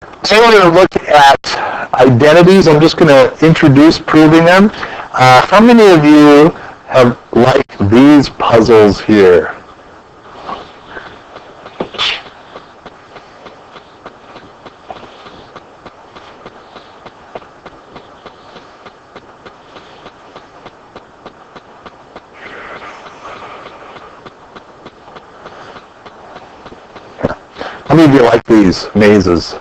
Today we're going to look at identities. I'm just going to introduce proving them. How many of you have liked these puzzles here? How many of you like these mazes?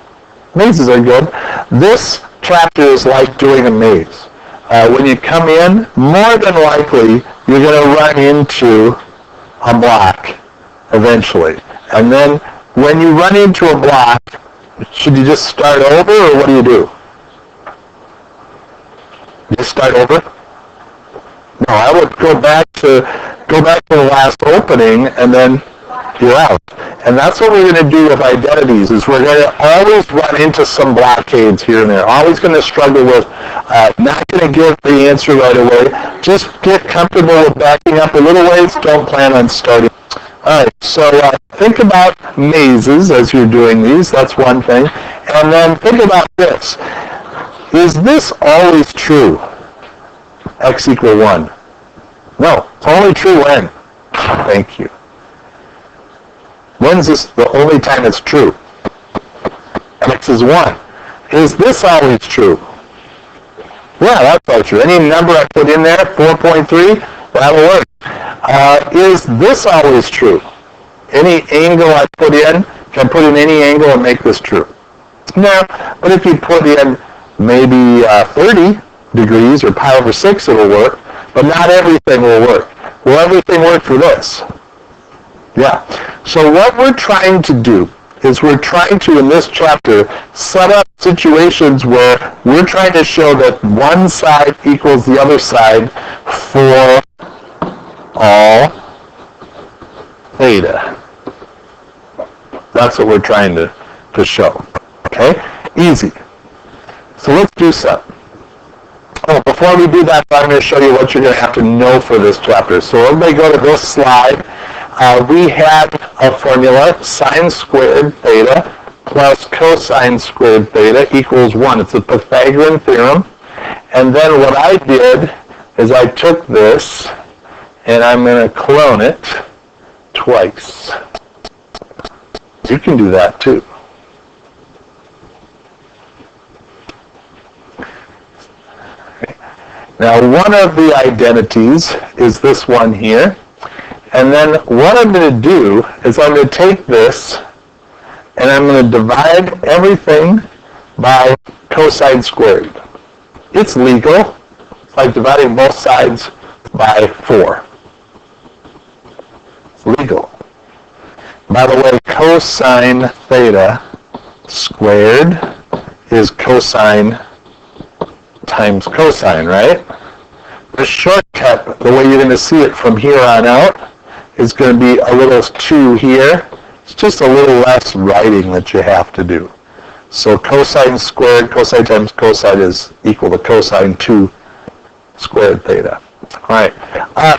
Mazes are good. This chapter is like doing a maze. When you come in, more than likely, you're going to run into a block eventually. And then when you run into a block, should you just start over, or what do? Just start over? No, I would go back to the last opening, and then you're out. And that's what we're going to do with identities, is we're going to always run into some blockades here and there. Always going to struggle with not going to give the answer right away. Just get comfortable with backing up a little ways. Don't plan on starting. All right, so think about mazes as you're doing these. That's one thing. And then think about this. Is this always true? X equal 1. No, it's only true when. Thank you. When's this the only time it's true? X is 1. Is this always true? Yeah, that's always true. Any number I put in there, 4.3, that'll work. Is this always true? Any angle I put in, can I put in any angle and make this true? No, but if you put in maybe 30 degrees or pi over 6, it'll work, but not everything will work. Will everything work for this? Yeah. So what we're trying to do is we're trying to, in this chapter, set up situations where we're trying to show that one side equals the other side for all theta. That's what we're trying to show. Okay? Easy. So let's do some. Oh, before we do that, I'm going to show you what you're going to have to know for this chapter. So everybody go to this slide. We had a formula, sine squared theta plus cosine squared theta equals 1. It's a Pythagorean theorem. And then what I did is I took this and I'm going to clone it twice. You can do that too. Now one of the identities is this one here. And then what I'm going to do is I'm going to take this and I'm going to divide everything by cosine squared. It's legal. It's like dividing both sides by 4. It's legal. By the way, cosine theta squared is cosine times cosine, right? The shortcut, the way you're going to see it from here on out, is going to be a little 2 here. It's just a little less writing that you have to do. So cosine squared, cosine times cosine is equal to cosine 2 squared theta. All right.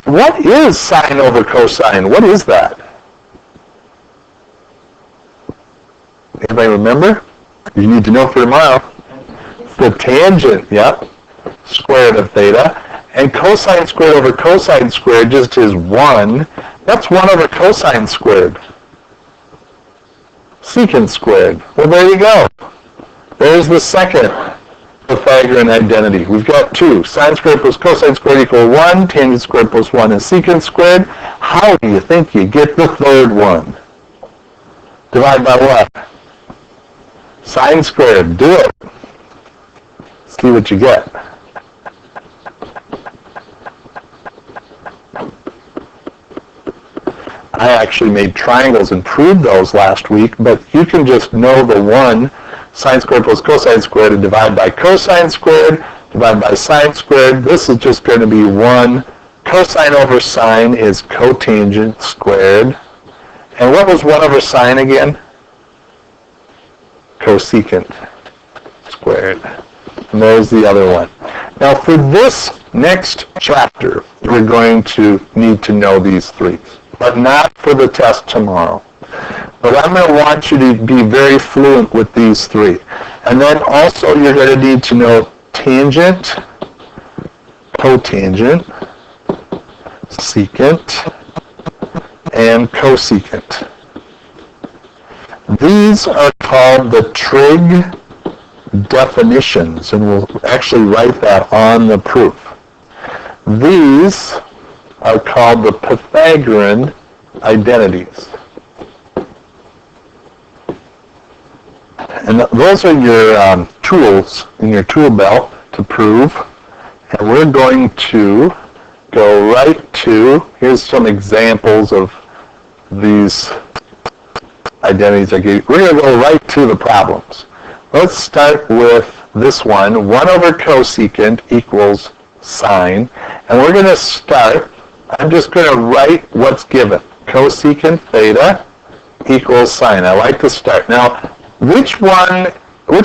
What is sine over cosine? What is that? Anybody remember? You need to know for tomorrow. The tangent, yep, squared of theta. And cosine squared over cosine squared just is 1. That's 1 over cosine squared. Secant squared. Well, there you go. There's the second Pythagorean identity. We've got 2. Sine squared plus cosine squared equal 1. Tangent squared plus 1 is secant squared. How do you think you get the third one? Divide by what? Sine squared. Do it. See what you get. I actually made triangles and proved those last week, but you can just know the 1, sine squared plus cosine squared, and divide by cosine squared, divide by sine squared. This is just going to be 1. Cosine over sine is cotangent squared. And what was 1 over sine again? Cosecant squared. And there's the other one. Now for this next chapter, we're going to need to know these 3. But not for the test tomorrow. But I'm going to want you to be very fluent with these three. And then also you're going to need to know tangent, cotangent, secant, and cosecant. These are called the trig definitions, and we'll actually write that on the proof. These are called the Pythagorean identities. And those are your tools in your tool belt to prove. And we're going to go right to, here's some examples of these identities I gave you. We're going to go right to the problems. Let's start with this one. 1 over cosecant equals sine. And we're going to start, I'm just going to write what's given. Cosecant theta equals sine. I like to start. Now, which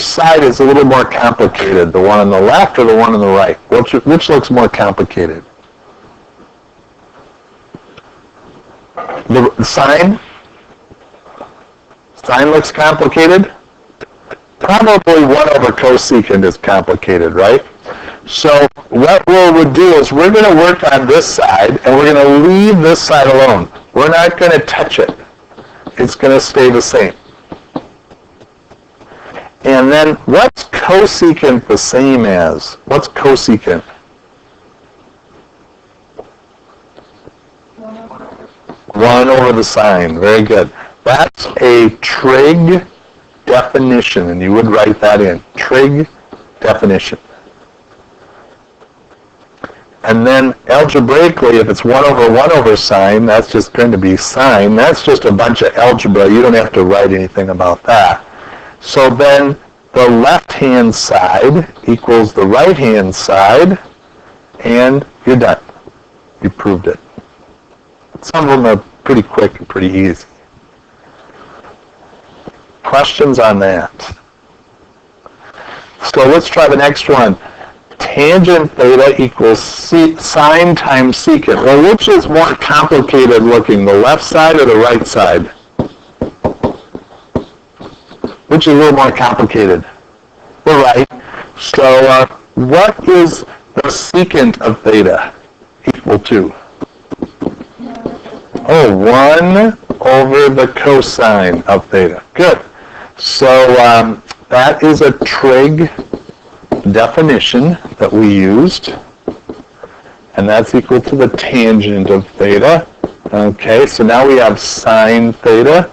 side is a little more complicated? The one on the left or the one on the right? Which looks more complicated? The sine? Sine looks complicated? Probably 1 over cosecant is complicated, right? So what we'll do is we're going to work on this side, and we're going to leave this side alone. We're not going to touch it. It's going to stay the same. And then what's cosecant the same as? What's cosecant? 1 over the sine. Very good. That's a trig definition, and you would write that in. Trig definition. And then algebraically, if it's 1 over sine, that's just going to be sine. That's just a bunch of algebra. You don't have to write anything about that. So then the left-hand side equals the right-hand side, and you're done. You proved it. Some of them are pretty quick and pretty easy. Questions on that? So let's try the next one. Tangent theta equals sine times secant. Well, which is more complicated looking, the left side or the right side? Which is a little more complicated? The right. So what is the secant of theta equal to? 1 over the cosine of theta. Good. So that is a trig definition that we used, and that's equal to the tangent of theta. Okay, so now we have sine theta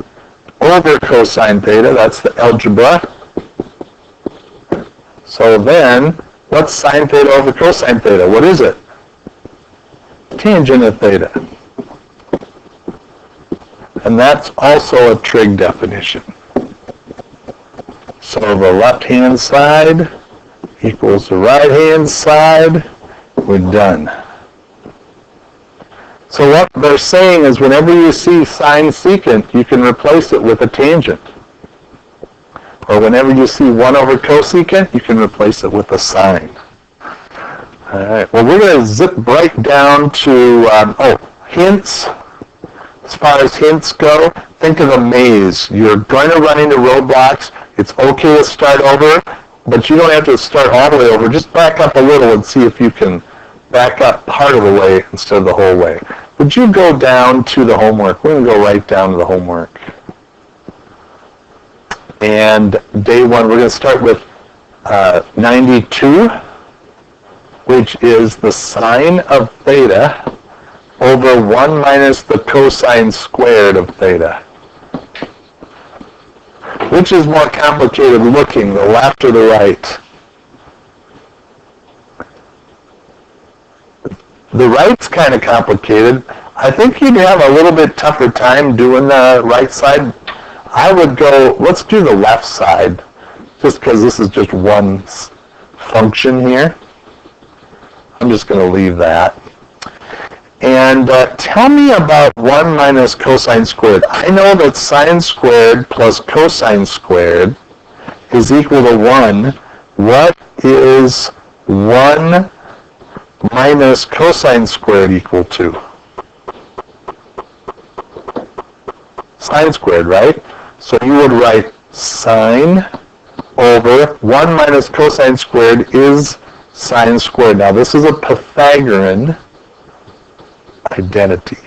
over cosine theta. That's the algebra. So then, what's sine theta over cosine theta? What is it? Tangent of theta. And that's also a trig definition. So the left-hand side equals the right-hand side. We're done. So what they're saying is whenever you see sine secant, you can replace it with a tangent. Or whenever you see 1 over cosecant, you can replace it with a sine. All right. Well, we're going to zip right down to, hints. As far as hints go, think of a maze. You're going to run into roadblocks. It's okay to start over, but you don't have to start all the way over. Just back up a little and see if you can back up part of the way instead of the whole way. Would you go down to the homework? We're going to go right down to the homework. And day 1, we're going to start with 92, which is the sine of theta over 1 minus the cosine squared of theta. Which is more complicated looking, the left or the right? The right's kind of complicated. I think you'd have a little bit tougher time doing the right side. I would go, let's do the left side, just because this is just one function here. I'm just going to leave that. And tell me about 1 minus cosine squared. I know that sine squared plus cosine squared is equal to 1. What is 1 minus cosine squared equal to? Sine squared, right? So you would write sine over 1 minus cosine squared is sine squared. Now this is a Pythagorean identity.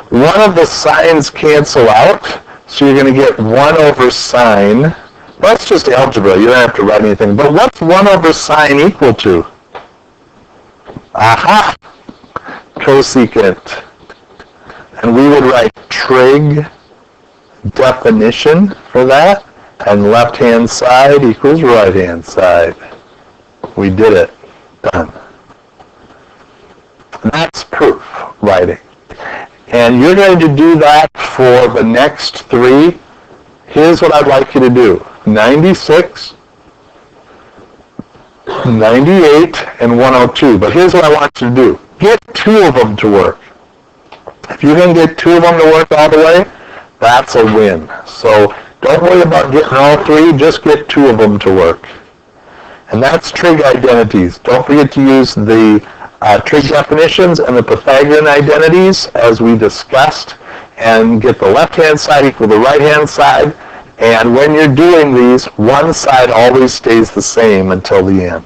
One of the sines cancel out, so you're going to get 1 over sine. That's just algebra. You don't have to write anything. But what's 1 over sine equal to? Aha! Cosecant. And we would write trig definition for that. And left-hand side equals right-hand side. We did it. Done. That's proof writing. And you're going to do that for the next 3. Here's what I'd like you to do. 96, 98, and 102. But here's what I want you to do. Get 2 of them to work. If you can get 2 of them to work all the way, that's a win. So don't worry about getting all 3. Just get 2 of them to work. And that's trig identities. Don't forget to use the trig definitions and the Pythagorean identities as we discussed, and get the left-hand side equal to the right-hand side. And when you're doing these, one side always stays the same until the end.